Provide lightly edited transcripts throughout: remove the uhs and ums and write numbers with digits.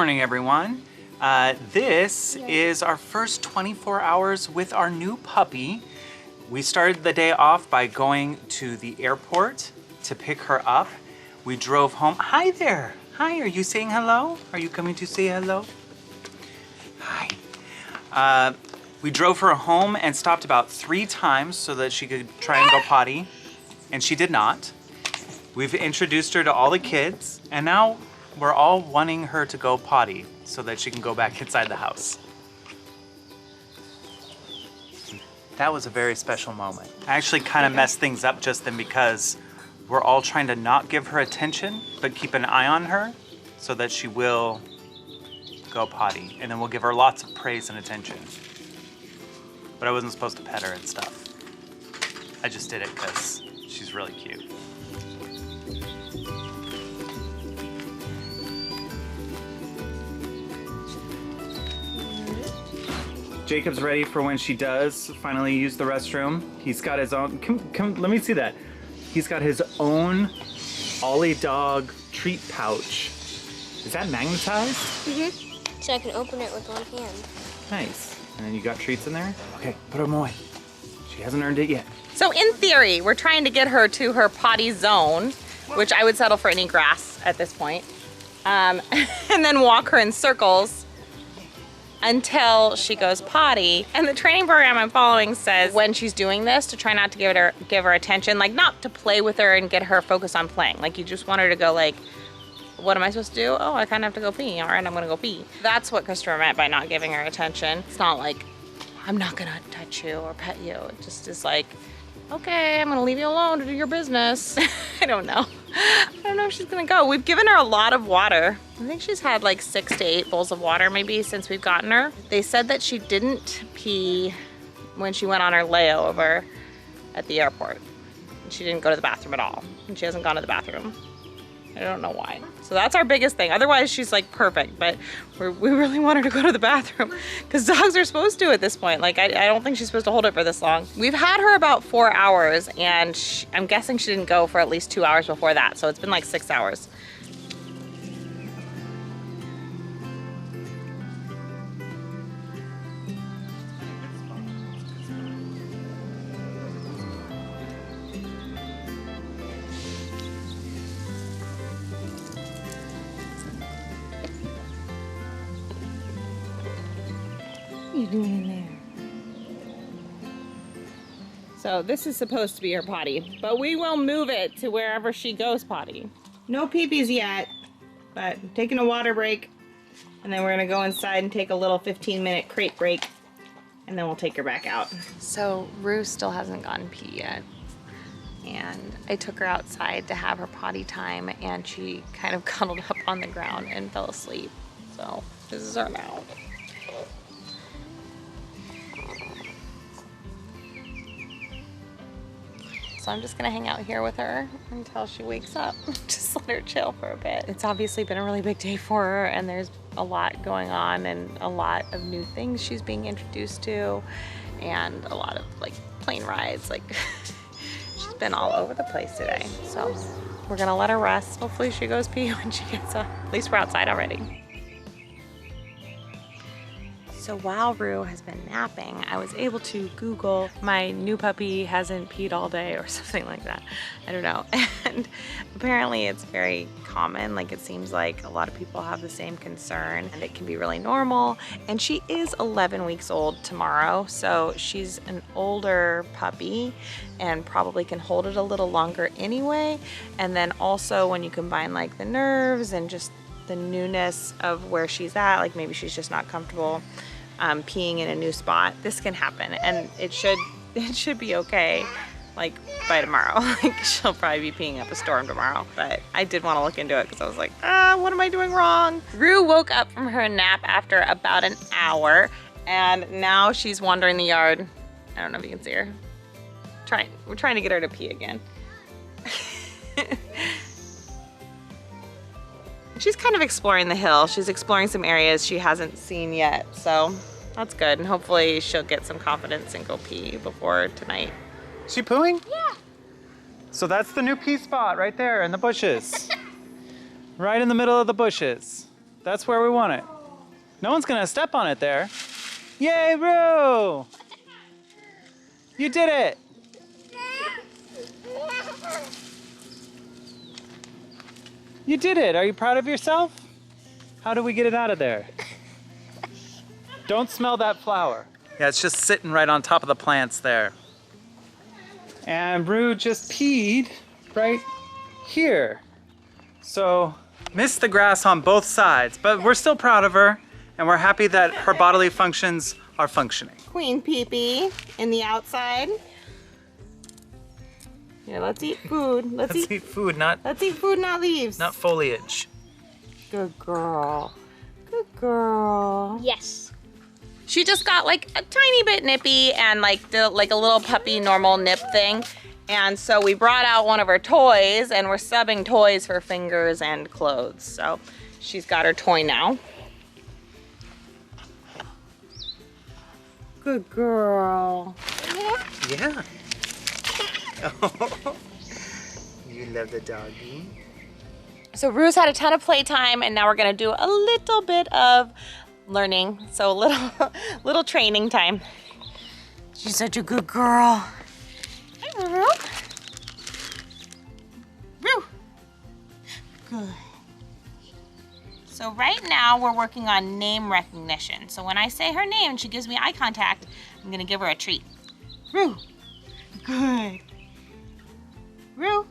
morning, everyone. This is our first 24 hours with our new puppy. We started the day off by going to the airport to pick her up. We drove home. Hi there. Hi, are you saying hello? Are you coming to say hello? Hi. We drove her home and stopped about 3 times so that she could try and go potty, and she did not. We've introduced her to all the kids, and now we're all wanting her to go potty so that she can go back inside the house. That was a very special moment. I actually kind of messed things up just then because we're all trying to not give her attention, but keep an eye on her so that she will go potty. And then we'll give her lots of praise and attention. But I wasn't supposed to pet her and stuff. I just did it because she's really cute. Jacob's ready for when she does finally use the restroom. He's got his own, come, let me see that. He's got his own Ollie dog treat pouch. Is that magnetized? Mm-hmm. So I can open it with one hand. Nice. And then you got treats in there? Okay, put them away. She hasn't earned it yet. So in theory, we're trying to get her to her potty zone, which I would settle for any grass at this point. And then walk her in circles until she goes potty. And the training program I'm following says when she's doing this to try not to give her attention, like not to play with her and get her focused on playing. Like you just want her to go like, what am I supposed to do? Oh, I kind of have to go pee. All right, I'm gonna go pee. That's what Christopher meant by not giving her attention. It's not like, I'm not gonna touch you or pet you. It just is like, okay, I'm gonna leave you alone to do your business. I don't know. I don't know if she's gonna go. We've given her a lot of water. I think she's had like 6 to 8 bowls of water maybe since we've gotten her. They said that she didn't pee when she went on her layover at the airport. She didn't go to the bathroom at all. And she hasn't gone to the bathroom. I don't know why. So that's our biggest thing. Otherwise, she's like perfect, but we really want her to go to the bathroom because dogs are supposed to at this point. Like, I don't think she's supposed to hold it for this long. We've had her about 4 hours and I'm guessing she didn't go for at least 2 hours before that. So it's been like 6 hours. What are you doing in there? So this is supposed to be her potty, but we will move it to wherever she goes potty. No peepees yet, but taking a water break, and then we're gonna go inside and take a little 15-minute crate break, and then we'll take her back out. So Rue still hasn't gotten pee yet, and I took her outside to have her potty time, and she kind of cuddled up on the ground and fell asleep. So this is her now. So I'm just gonna hang out here with her until she wakes up. Just let her chill for a bit. It's obviously been a really big day for her and there's a lot going on and a lot of new things she's being introduced to and a lot of like plane rides. Like she's been all over the place today. So we're gonna let her rest. Hopefully she goes pee when she gets up. At least we're outside already. So while Rue has been napping, I was able to Google my new puppy hasn't peed all day or something like that. I don't know. And apparently it's very common. Like it seems like a lot of people have the same concern and it can be really normal. And she is 11 weeks old tomorrow. So she's an older puppy and probably can hold it a little longer anyway. And then also when you combine like the nerves and just the newness of where she's at, like maybe she's just not comfortable peeing in a new spot, this can happen and it should be okay like by tomorrow. Like she'll probably be peeing up a storm tomorrow, but I did want to look into it because I was like, what am I doing wrong? Rue woke up from her nap after about an hour and now she's wandering the yard. I don't know if you can see her. We're trying to get her to pee again. She's kind of exploring the hill. She's exploring some areas she hasn't seen yet, so that's good. And hopefully she'll get some confidence and go pee before tonight. Is she pooing? Yeah. So that's the new pee spot right there in the bushes. Right in the middle of the bushes. That's where we want it. No one's gonna step on it there. Yay, Roo! You did it! You did it! Are you proud of yourself? How do we get it out of there? Don't smell that flower. Yeah, it's just sitting right on top of the plants there. And Roo just peed right here. So, missed the grass on both sides, but we're still proud of her, and we're happy that her bodily functions are functioning. Queen pee-pee in the outside. Here, let's eat food. Let's eat food, not leaves. not foliage. Good girl. Good girl. Yes. She just got like a tiny bit nippy and like a little puppy normal nip thing. And so we brought out one of her toys and we're subbing toys for fingers and clothes. So she's got her toy now. Good girl. Yeah. You love the doggy. So Rue's had a ton of playtime and now we're gonna do a little bit of learning. So a little training time. She's such a good girl. Hi, Rue. Rue. Good. So right now we're working on name recognition. So when I say her name and she gives me eye contact, I'm gonna give her a treat. Rue. Good. Rue.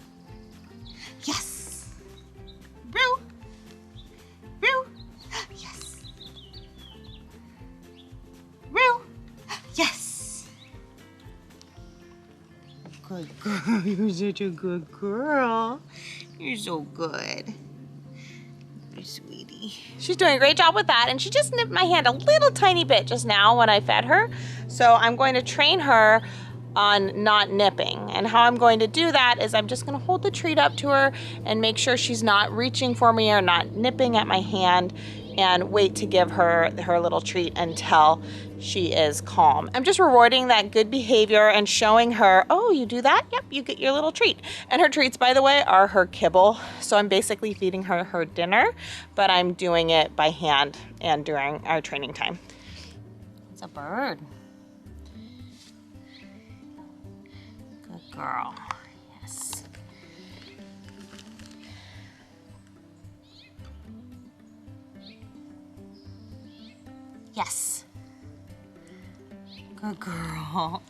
Yes. Rue. Rue. Yes. Rue. Yes. Good girl. You're such a good girl. You're so good. You're sweetie. She's doing a great job with that, and she just nipped my hand a little tiny bit just now when I fed her. So I'm going to train her on not nipping. And how I'm going to do that is I'm just gonna hold the treat up to her and make sure she's not reaching for me or not nipping at my hand, and wait to give her her little treat until she is calm. I'm just rewarding that good behavior and showing her, oh, you do that? Yep, you get your little treat. And her treats, by the way, are her kibble. So I'm basically feeding her her dinner, but I'm doing it by hand and during our training time. It's a bird. Good girl. Yes. Yes. Good girl.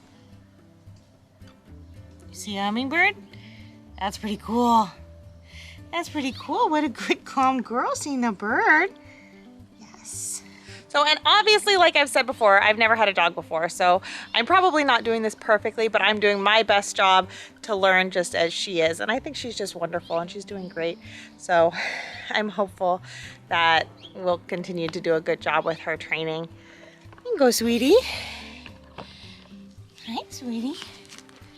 You see a hummingbird? That's pretty cool. That's pretty cool. What a good, calm girl seeing a bird. Yes. So, and obviously, like I've said before, I've never had a dog before, so I'm probably not doing this perfectly, but I'm doing my best job to learn just as she is. And I think she's just wonderful and she's doing great. So I'm hopeful that we'll continue to do a good job with her training. You can go, sweetie. All right, sweetie.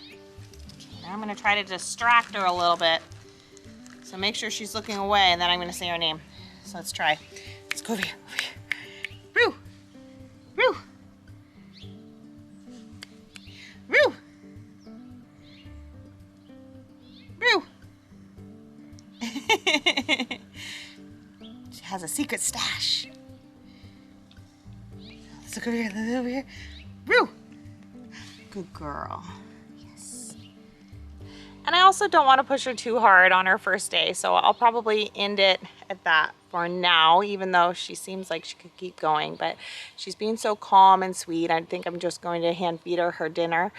Okay, now I'm gonna try to distract her a little bit. So make sure she's looking away, and then I'm gonna say her name. So let's try. Let's go over here, Rue. Rue. Rue. Rue. She has a secret stash. Let's look over here, look over here. Rue. Good girl. Yes. And I also don't want to push her too hard on her first day, so I'll probably end it at that for now, even though she seems like she could keep going. But she's being so calm and sweet. I think I'm just going to hand feed her her dinner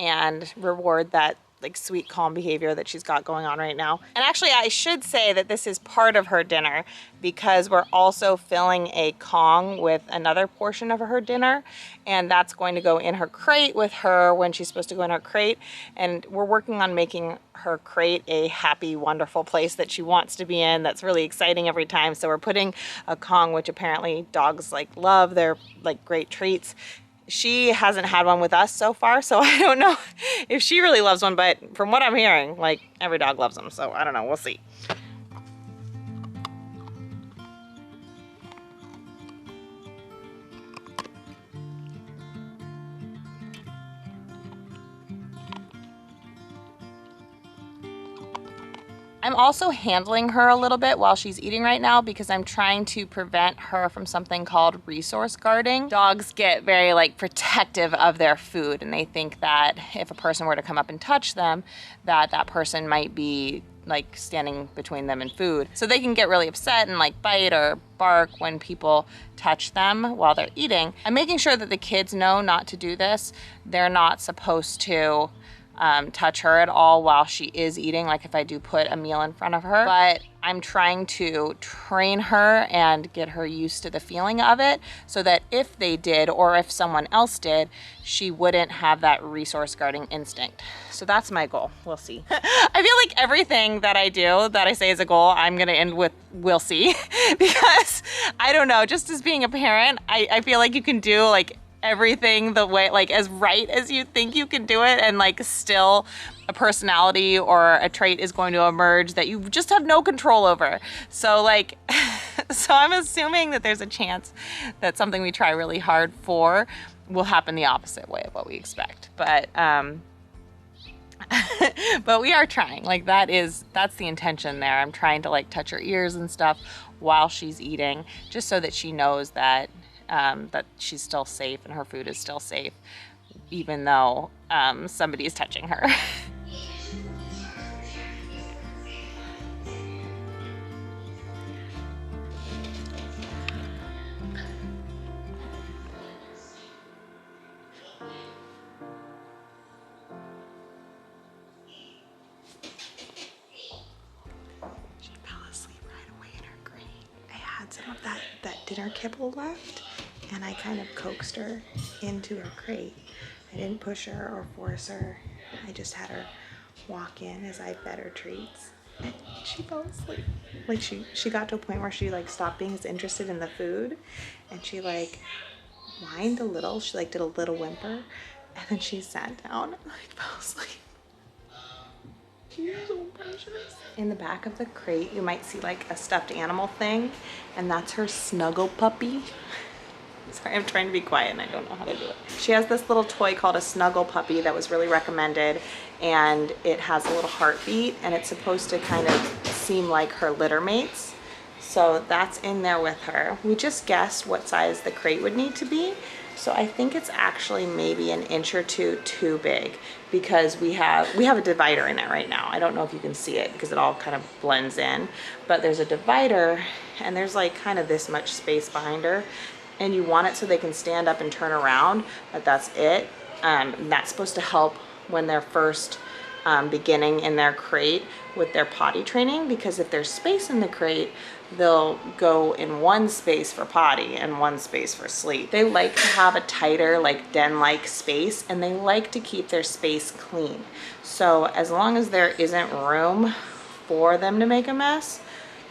and reward that like sweet, calm behavior that she's got going on right now. And actually, I should say that this is part of her dinner because we're also filling a Kong with another portion of her dinner, and that's going to go in her crate with her when she's supposed to go in her crate. And we're working on making her crate a happy, wonderful place that she wants to be in. That's really exciting every time. So we're putting a Kong, which apparently dogs like love. They're like great treats. She hasn't had one with us so far, so I don't know if she really loves one, but from what I'm hearing, like every dog loves them, so I don't know, we'll see. I'm also handling her a little bit while she's eating right now because I'm trying to prevent her from something called resource guarding. Dogs get very like protective of their food, and they think that if a person were to come up and touch them, that person might be like standing between them and food. So they can get really upset and like bite or bark when people touch them while they're eating. I'm making sure that the kids know not to do this. They're not supposed to touch her at all while she is eating, like if I do put a meal in front of her. But I'm trying to train her and get her used to the feeling of it so that if they did, or if someone else did, she wouldn't have that resource guarding instinct. So that's my goal. We'll see. I feel like everything that I do that I say is a goal, I'm gonna end with we'll see. Because I don't know, just as being a parent, I feel like you can do like everything the way, like as right as you think you can do it, and like still a personality or a trait is going to emerge that you just have no control over. So like, so I'm assuming that there's a chance that something we try really hard for will happen the opposite way of what we expect. But but we are trying, like that's the intention there. I'm trying to like touch her ears and stuff while she's eating, just so that she knows that that she's still safe and her food is still safe, even though somebody is touching her. She fell asleep right away in her crate. I had some of that dinner kibble left, and I kind of coaxed her into her crate. I didn't push her or force her. I just had her walk in as I fed her treats. And she fell asleep. Like she got to a point where she like stopped being as interested in the food, and she like whined a little. She like did a little whimper, and then she sat down and like fell asleep. She's so precious. In the back of the crate, you might see like a stuffed animal thing, and that's her snuggle puppy. Sorry, I'm trying to be quiet and I don't know how to do it. She has this little toy called a snuggle puppy that was really recommended, and it has a little heartbeat, and it's supposed to kind of seem like her litter mates. So that's in there with her. We just guessed what size the crate would need to be. So I think it's actually maybe an inch or two too big, because we have a divider in it right now. I don't know if you can see it because it all kind of blends in, but there's a divider and there's like kind of this much space behind her, and you want it so they can stand up and turn around, but that's it. That's supposed to help when they're first beginning in their crate with their potty training, because if there's space in the crate, they'll go in one space for potty and one space for sleep. They like to have a tighter, like den-like space, and they like to keep their space clean. So as long as there isn't room for them to make a mess,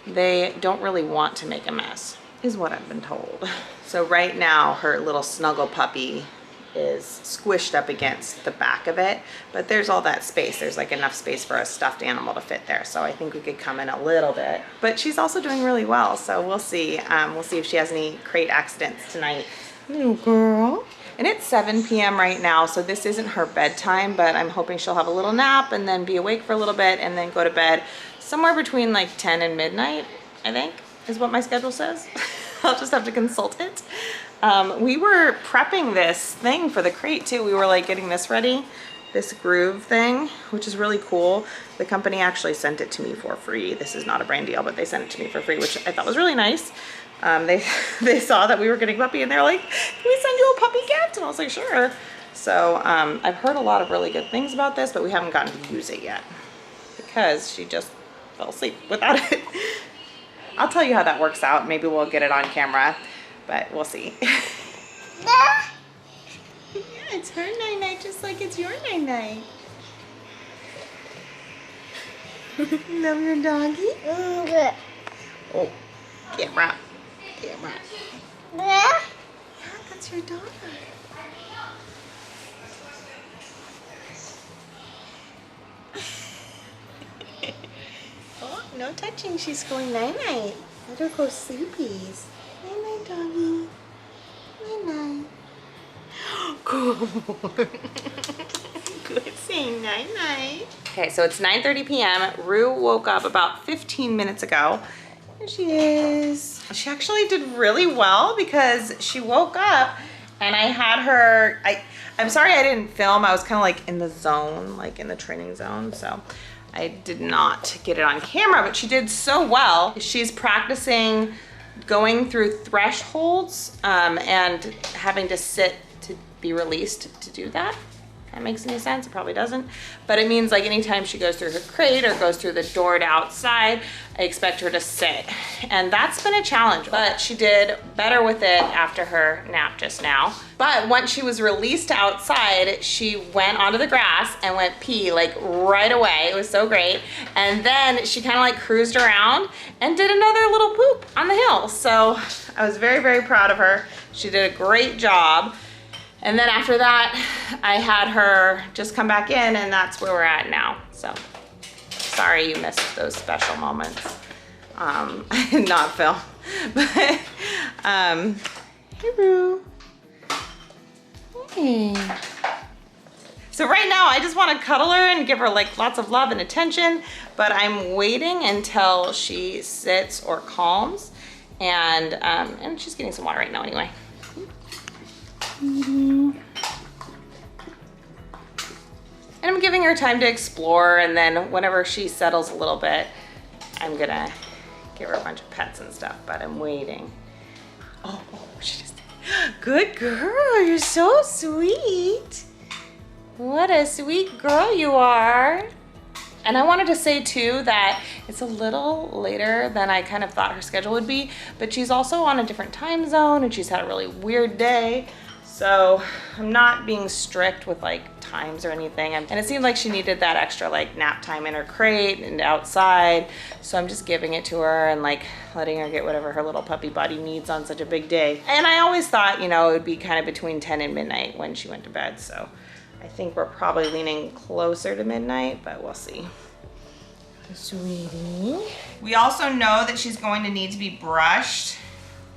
they don't really want to make a mess, is what I've been told. So right now her little snuggle puppy is squished up against the back of it, but there's all that space. There's like enough space for a stuffed animal to fit there. So I think we could come in a little bit, but she's also doing really well. So we'll see. We'll see if she has any crate accidents tonight. Little girl. And it's 7 p.m. right now, so this isn't her bedtime, but I'm hoping she'll have a little nap and then be awake for a little bit and then go to bed somewhere between like 10 and midnight, I think, is what my schedule says. I'll just have to consult it. We were prepping this thing for the crate too. We were like getting this ready, this groove thing, which is really cool. The company actually sent it to me for free. This is not a brand deal, but they sent it to me for free, which I thought was really nice. They saw that we were getting a puppy and they're like, can we send you a puppy gift? And I was like, sure. So I've heard a lot of really good things about this, but we haven't gotten to use it yet because she just fell asleep without it. I'll tell you how that works out. Maybe we'll get it on camera, but we'll see. Yeah, it's her night-night just like it's your night-night. Love your doggy? Oh, camera. Camera. Yeah, that's your dog. Oh, no touching. She's going night-night. Let her go sleepies. Night-night, doggy. Night-night. Good. Good saying night-night. Okay, so it's 9:30 p.m. Rue woke up about 15 minutes ago. Here she is. She actually did really well because she woke up and I had her, I'm sorry I didn't film. I was kind of like in the zone, like in the training zone. So I did not get it on camera, but she did so well. She's practicing going through thresholds and having to sit to be released to do that. That makes any sense? It probably doesn't. But it means like anytime she goes through her crate or goes through the door to outside, I expect her to sit. And that's been a challenge, but she did better with it after her nap just now. But once she was released outside, she went onto the grass and went pee like right away. It was so great. And then she kind of like cruised around and did another little poop on the hill. So I was very, very proud of her. She did a great job. And then after that, I had her just come back in and that's where we're at now. So sorry you missed those special moments. I did not film, but hey Rue. Hey. So right now I just want to cuddle her and give her like lots of love and attention, but I'm waiting until she sits or calms and she's getting some water right now anyway. And I'm giving her time to explore, and then whenever she settles a little bit, I'm gonna give her a bunch of pets and stuff, but I'm waiting. Oh, she just did. Good girl, you're so sweet. What a sweet girl you are. And I wanted to say too that it's a little later than I kind of thought her schedule would be, but she's also on a different time zone and she's had a really weird day. So I'm not being strict with like times or anything. And it seemed like she needed that extra like nap time in her crate and outside. So I'm just giving it to her and like letting her get whatever her little puppy body needs on such a big day. And I always thought, you know, it would be kind of between 10 and midnight when she went to bed. So I think we're probably leaning closer to midnight, but we'll see. Sweetie. We also know that she's going to need to be brushed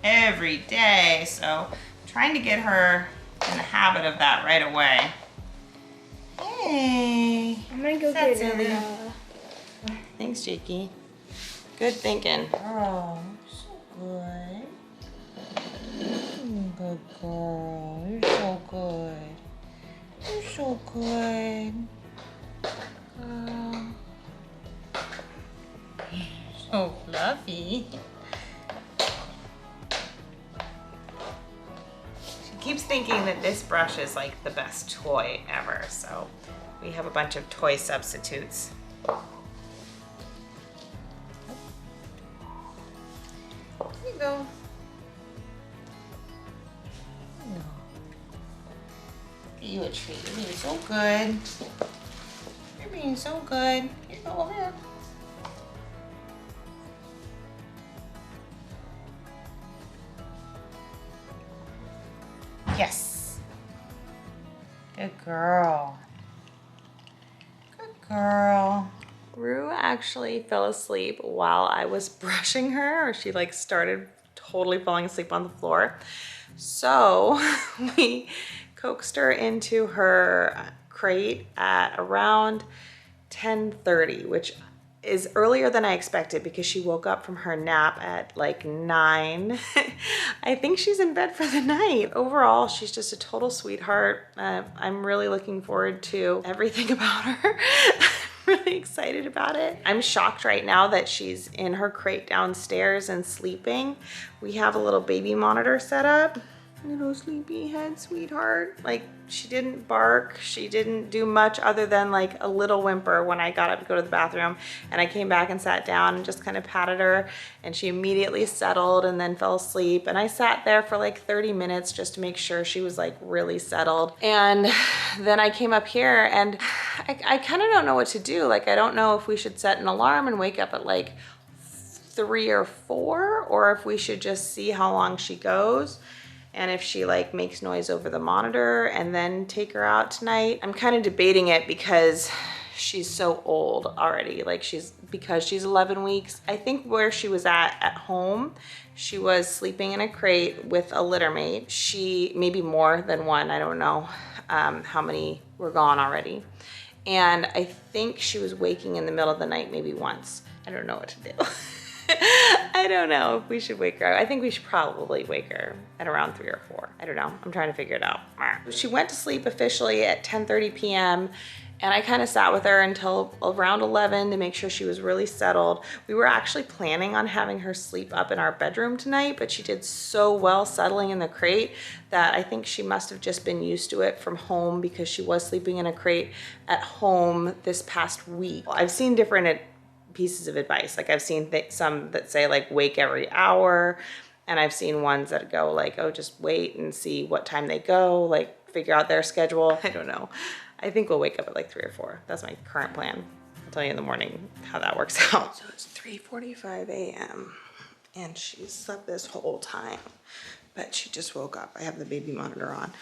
every day. So trying to get her in the habit of that right away. Hey. I'm gonna go That's get it. it. Thanks, Jakey. Good thinking. Oh, so good. Good girl. You're so good. You're so good. Girl. So fluffy. Keeps thinking that this brush is like the best toy ever, so we have a bunch of toy substitutes. There you go. Give you a treat. You're being so good. You're being so good. Here, go over here. Yes. Good girl. Good girl. Rue actually fell asleep while I was brushing her, or she like started totally falling asleep on the floor. So we coaxed her into her crate at around 10:30, which is earlier than I expected because she woke up from her nap at like 9. I think she's in bed for the night. Overall, she's just a total sweetheart. I'm really looking forward to everything about her. I'm really excited about it. I'm shocked right now that she's in her crate downstairs and sleeping. We have a little baby monitor set up. Little sleepyhead sweetheart. Like, she didn't bark. She didn't do much other than like a little whimper when I got up to go to the bathroom, and I came back and sat down and just kind of patted her, and she immediately settled and then fell asleep. And I sat there for like 30 minutes just to make sure she was like really settled. And then I came up here and I kind of don't know what to do. Like, I don't know if we should set an alarm and wake up at like 3 or 4, or if we should just see how long she goes. And if she like makes noise over the monitor and then take her out tonight. I'm kind of debating it because she's so old already. Like, because she's 11 weeks. I think where she was at home, she was sleeping in a crate with a litter mate. She, maybe more than one, I don't know how many were gone already. And I think she was waking in the middle of the night maybe once. I don't know what to do. I don't know if we should wake her. I think we should probably wake her at around 3 or 4. I don't know. I'm trying to figure it out. She went to sleep officially at 10:30 p.m. and I kind of sat with her until around 11 to make sure she was really settled. We were actually planning on having her sleep up in our bedroom tonight, but she did so well settling in the crate that I think she must have just been used to it from home because she was sleeping in a crate at home this past week. I've seen different pieces of advice. Like I've seen some that say like wake every hour, and I've seen ones that go like, oh, just wait and see what time they go, like figure out their schedule. I don't know. I think we'll wake up at like 3 or 4. That's my current plan. I'll tell you in the morning how that works out. So it's 3:45 a.m. and she slept this whole time, but she just woke up. I have the baby monitor on.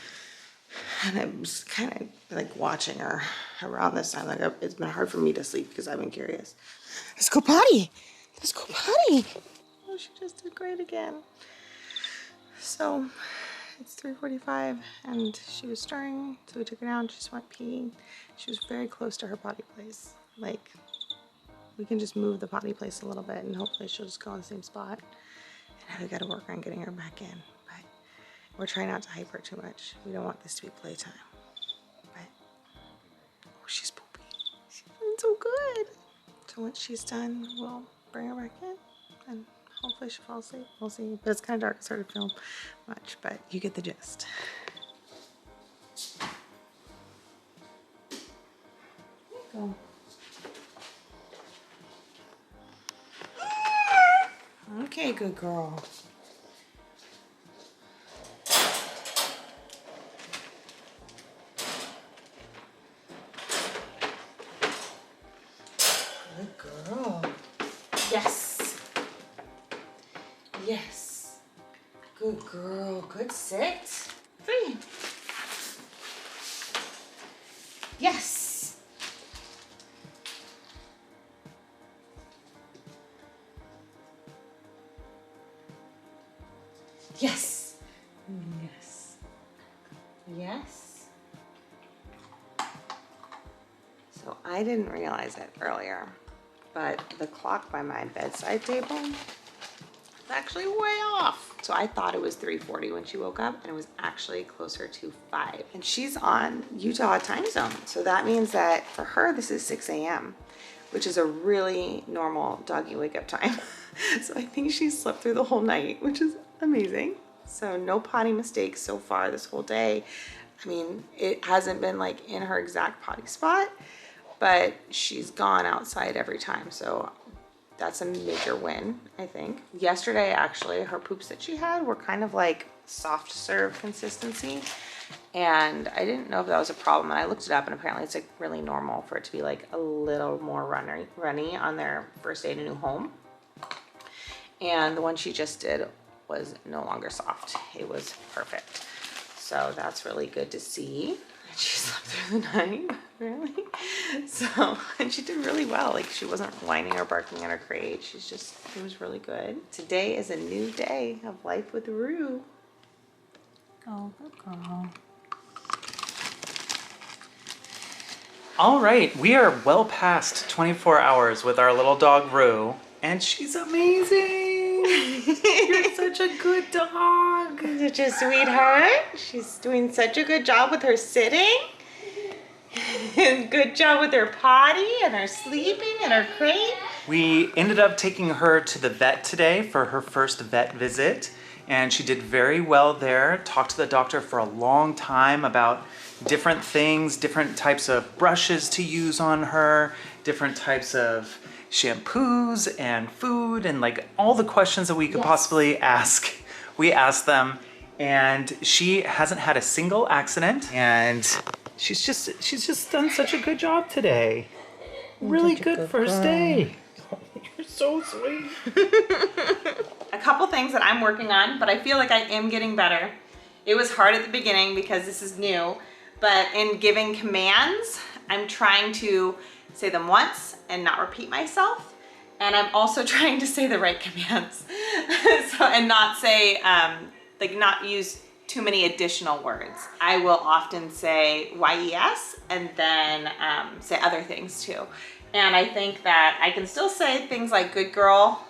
And I was kind of like watching her around this time. Like it's been hard for me to sleep because I've been curious. Let's go potty. Let's go potty. Oh, she just did great again. So it's 3:45 and she was stirring. So we took her down. She just went peeing. She was very close to her potty place. Like we can just move the potty place a little bit and hopefully she'll just go in the same spot. And now we got to work on getting her back in. But we're trying not to hype her too much. We don't want this to be playtime. But oh, she's poopy. She's doing so good. So once she's done, we'll bring her back in and hopefully she'll fall asleep. We'll see. But it's kind of dark. It's hard to film much, but you get the gist. There you go. Okay, good girl. Good girl. Yes. Yes. Good girl. Good sit. Free. Yes. Yes. Yes. Yes. So I didn't realize it earlier, but the clock by my bedside table is actually way off. So I thought it was 3:40 when she woke up, and it was actually closer to 5. And she's on Utah time zone. So that means that for her, this is 6 a.m., which is a really normal doggy wake up time. So I think she slept through the whole night, which is amazing. So no potty mistakes so far this whole day. I mean, it hasn't been like in her exact potty spot, but she's gone outside every time. So that's a major win, I think. Yesterday, actually, her poops that she had were kind of like soft serve consistency. And I didn't know if that was a problem. And I looked it up, and apparently it's like really normal for it to be like a little more runny on their first day in a new home. And the one she just did was no longer soft. It was perfect. So that's really good to see. And she slept through the night, really. So, and she did really well. Like she wasn't whining or barking in her crate. It was really good. Today is a new day of life with Rue. Oh, good girl. All right, we are well past 24 hours with our little dog Rue, and she's amazing. You're such a good dog. Such a sweetheart. She's doing such a good job with her sitting. And good job with her potty and her sleeping and her crate. We ended up taking her to the vet today for her first vet visit, and she did very well there. Talked to the doctor for a long time about different things, different types of brushes to use on her, different types of shampoos and food, and like all the questions that we could possibly ask. We asked them, and she hasn't had a single accident, and she's just done such a good job today. Really good first day. You're so sweet. A couple things that I'm working on, but I feel like I am getting better. It was hard at the beginning because this is new, but in giving commands, I'm trying to say them once and not repeat myself. And I'm also trying to say the right commands. And not say, like not use too many additional words. I will often say yes and then say other things too. And I think that I can still say things like good girl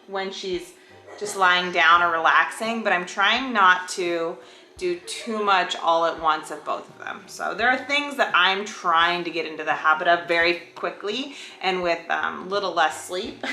when she's just lying down or relaxing, but I'm trying not to do too much all at once of both of them. So there are things that I'm trying to get into the habit of very quickly and with little less sleep.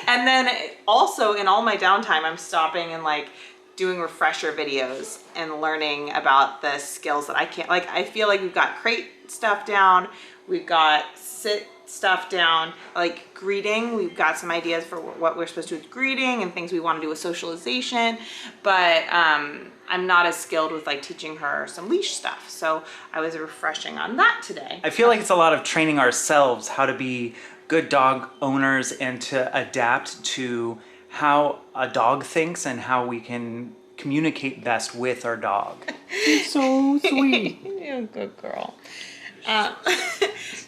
And then also in all my downtime, I'm stopping and like doing refresher videos and learning about the skills that I can't, like I feel like we've got crate stuff down, we've got sit stuff down, like greeting, we've got some ideas for what we're supposed to do with greeting and things we want to do with socialization, but I'm not as skilled with like teaching her some leash stuff. So I was refreshing on that today. I feel like it's a lot of training ourselves how to be good dog owners and to adapt to how a dog thinks and how we can communicate best with our dog. It's so sweet. You're a good girl.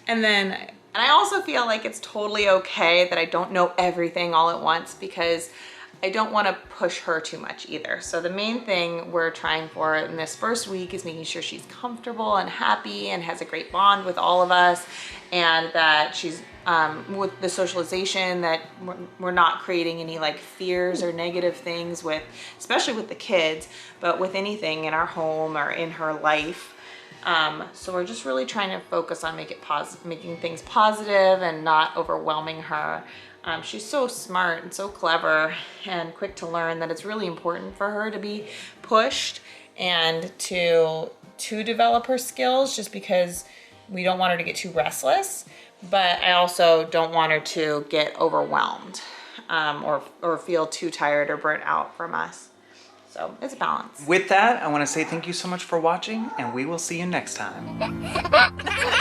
And I also feel like it's totally okay that I don't know everything all at once, because I don't want to push her too much either. So the main thing we're trying for in this first week is making sure she's comfortable and happy and has a great bond with all of us, and that she's with the socialization, that we're not creating any like fears or negative things with, especially with the kids, but with anything in our home or in her life. So we're just really trying to focus on making things positive and not overwhelming her. She's so smart and so clever and quick to learn that it's really important for her to be pushed and to develop her skills, just because we don't want her to get too restless, but I also don't want her to get overwhelmed or feel too tired or burnt out from us. So it's a balance. With that, I want to say thank you so much for watching, and we will see you next time.